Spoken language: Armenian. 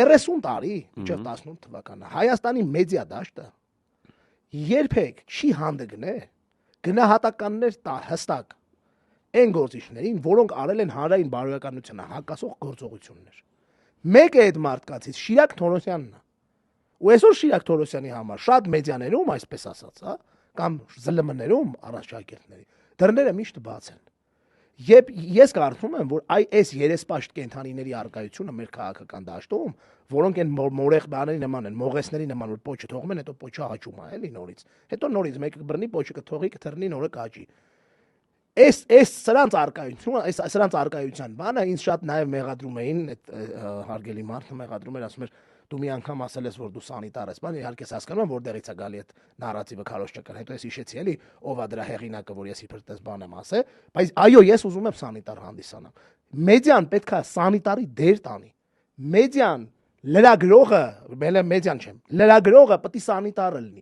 30 տարի, մինչև 18 թվականը Հայաստանի մեդիա դաշտը երբեք չի հանդգնել գնահատականներ տա հստակ այն գործիչներին, որոնք արել են հանրային բարոյականությանը հակասող գործողություններ։ Մեկը այդ մարդկացից Շիրակ Թորոսյանն է։ Ու այսօր Շիրակ Թորոսյանի համար շատ մեդիաներում, այսպես ասած, հա, կամ ԶԼՄ-ներում առաջարկերտների դռները միշտ բաց են։ Եվ ես կարծում եմ, որ այս երեսպաշտ կենթանիների արկայությունը մեր քաղաքական դաշտում, որոնք են մորեղ բաների նման են, մողեսների նման, որ պոչը թողում են, հետո պոչը հաճում է, էլի նորից։ Հետո նորից մեկը բռնի, պոչը կթողի, կթռնի, նորը կաճի։ Սրանց արկայության բանը ինձ շատ նաև մեղադրում էին, այդ հարգելի մարդը մեղադրում էր, ասում էր դու մի անգամ ասել ես, որ դու սանիտար ես, բան, իհարկե հասկանում եմ, որտեղից է գալի այդ նարատիվը քարոզ ճկան, հետո ես հիշեցի էլի, ով է դրա հեղինակը, որ ես իբր տես բան եմ ասել, բայց այո, ես ուզում եմ սանիտար հանդիսանամ։ Մեդիան պետք է սանիտարի դեր տանի։ Մեդիան լրագրողը, մեդիան չեմ, լրագրողը պետք է սանիտարը լինի։